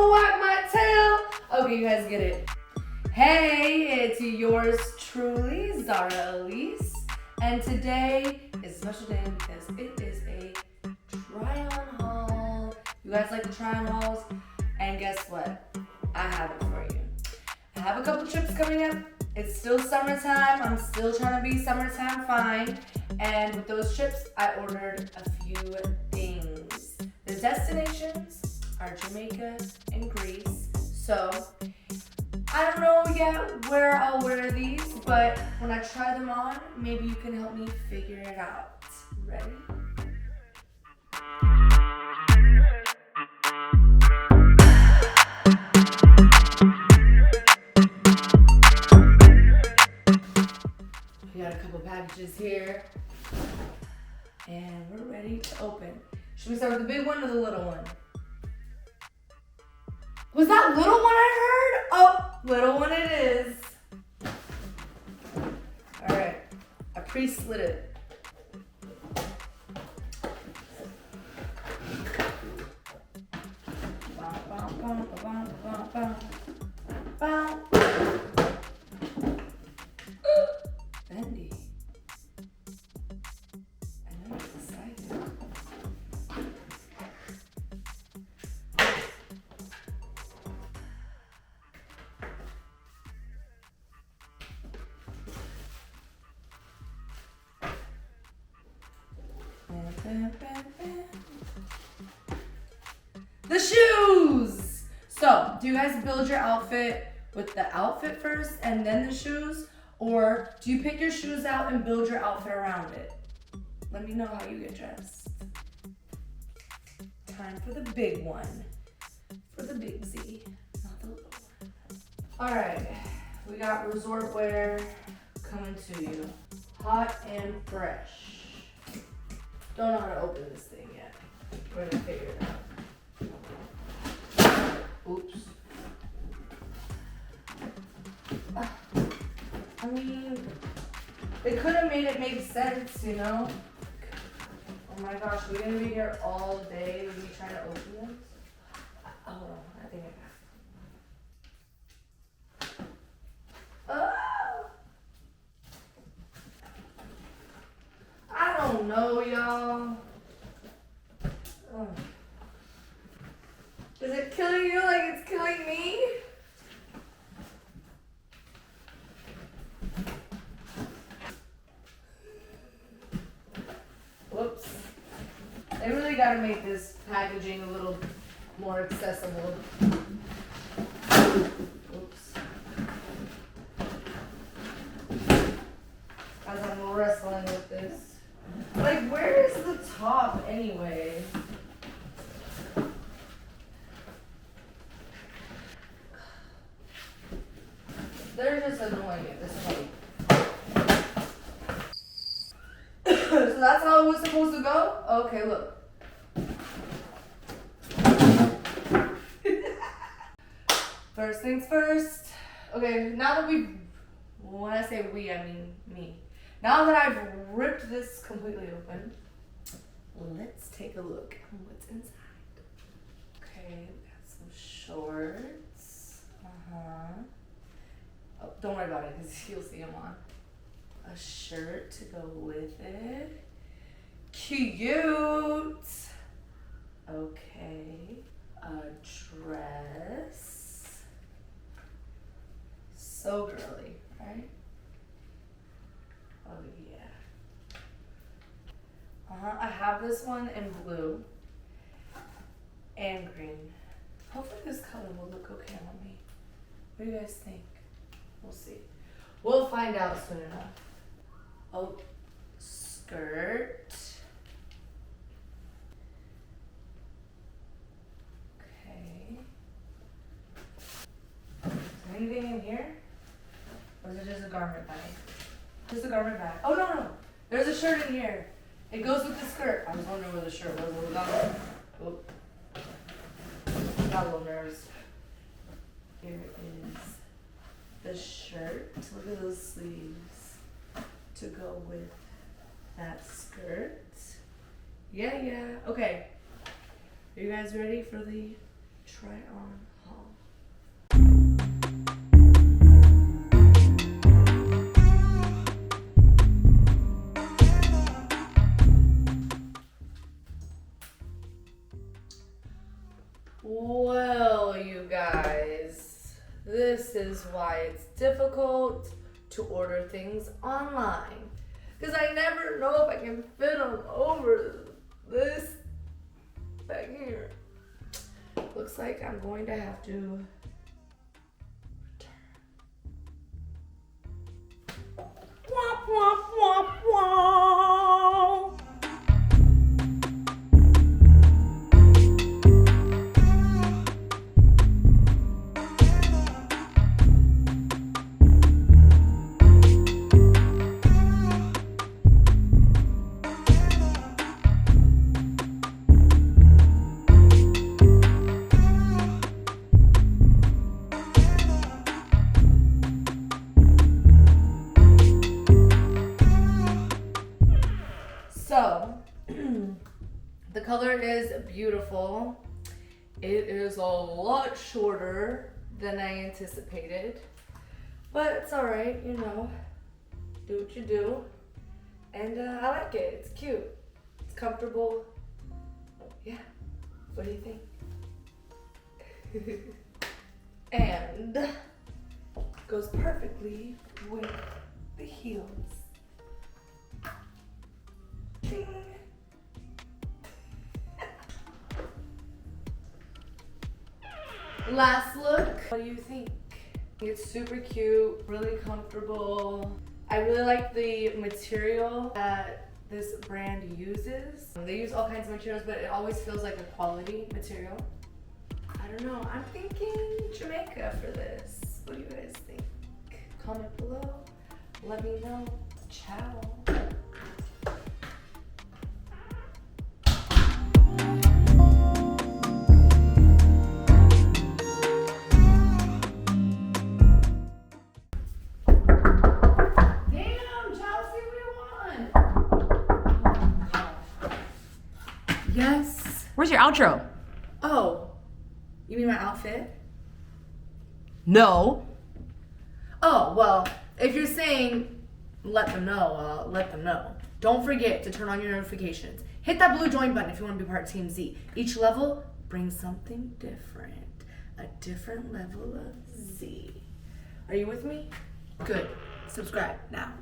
wag my tail. Okay, you guys get it. Hey, it's yours truly, Zahra Elise. And today is a special day because it is a try-on haul. You guys like the try-on hauls? And guess what? I have it for you. I have a couple trips coming up. It's still summertime. I'm still trying to be summertime fine. And with those trips, I ordered a few things. The destinations are Jamaica and Greece. So I don't know yet where I'll wear these, but when I try them on, maybe you can help me figure it out. Ready? We got a couple packages here, and we're ready to open. Should we start with the big one or the little one? Was that little one I heard? Oh, little one it is. All right, I pre-slit it. Bendy. I know you're excited. The shoes! So, do you guys build your outfit with the outfit first and then the shoes? Or do you pick your shoes out and build your outfit around it? Let me know how you get dressed. Time for the big one. For the big Z, not the little one. All right, we got resort wear coming to you. Hot and fresh. Don't know how to open this thing yet. We're gonna figure it out. Oops. I mean, they could have made it make sense, you know? Oh my gosh, we're gonna be here all day when we try to open this? Hold on, I think I got it. I don't know, y'all. Is it killing you like it's killing me? Whoops. They really gotta make this packaging a little more accessible. Oops. As I'm wrestling with this. Like, where is the top anyway? They're just annoying at this point. So that's how it was supposed to go? Okay, look. First things first. Okay, now that when I say we, I mean me. Now that I've ripped this completely open, let's take a look at what's inside. Okay, we got some shorts. Oh, don't worry about it because you'll see them on. A shirt to go with it. Cute. Okay, a dress. So girly, right? Oh yeah. I have this one in blue and green. Hopefully this color will look okay on me. What do you guys think? We'll see. We'll find out soon enough. Oh, skirt. Okay. Is there anything in here? Or is it just a garment bag? Just a garment bag. Oh, no. There's a shirt in here. It goes with the skirt. I was wondering where the shirt was. Oh. Got a little nervous. Here is the shirt. Look at those sleeves to go with that skirt. Yeah. Okay. Are you guys ready for the try on is why it's difficult to order things online. Because I never know if I can fit them over this back here. Looks like I'm going to have to return. Womp, womp, womp, womp. So, the color is beautiful. It is a lot shorter than I anticipated, but it's all right, you know, do what you do. And I like it, it's cute, it's comfortable. Yeah, what do you think? And goes perfectly with the heels. Ding. Last look. What do you think? It's super cute, really comfortable. I really like the material that this brand uses. They use all kinds of materials, but it always feels like a quality material. I don't know, I'm thinking Jamaica for this. What do you guys think? Comment below, let me know. Ciao. Yes. Where's your outro? Oh, you mean my outfit? No. Oh, well, if you're saying let them know, let them know. Don't forget to turn on your notifications. Hit that blue join button if you want to be part of Team Z. Each level brings something different. A different level of Z. Are you with me? Good. Subscribe now.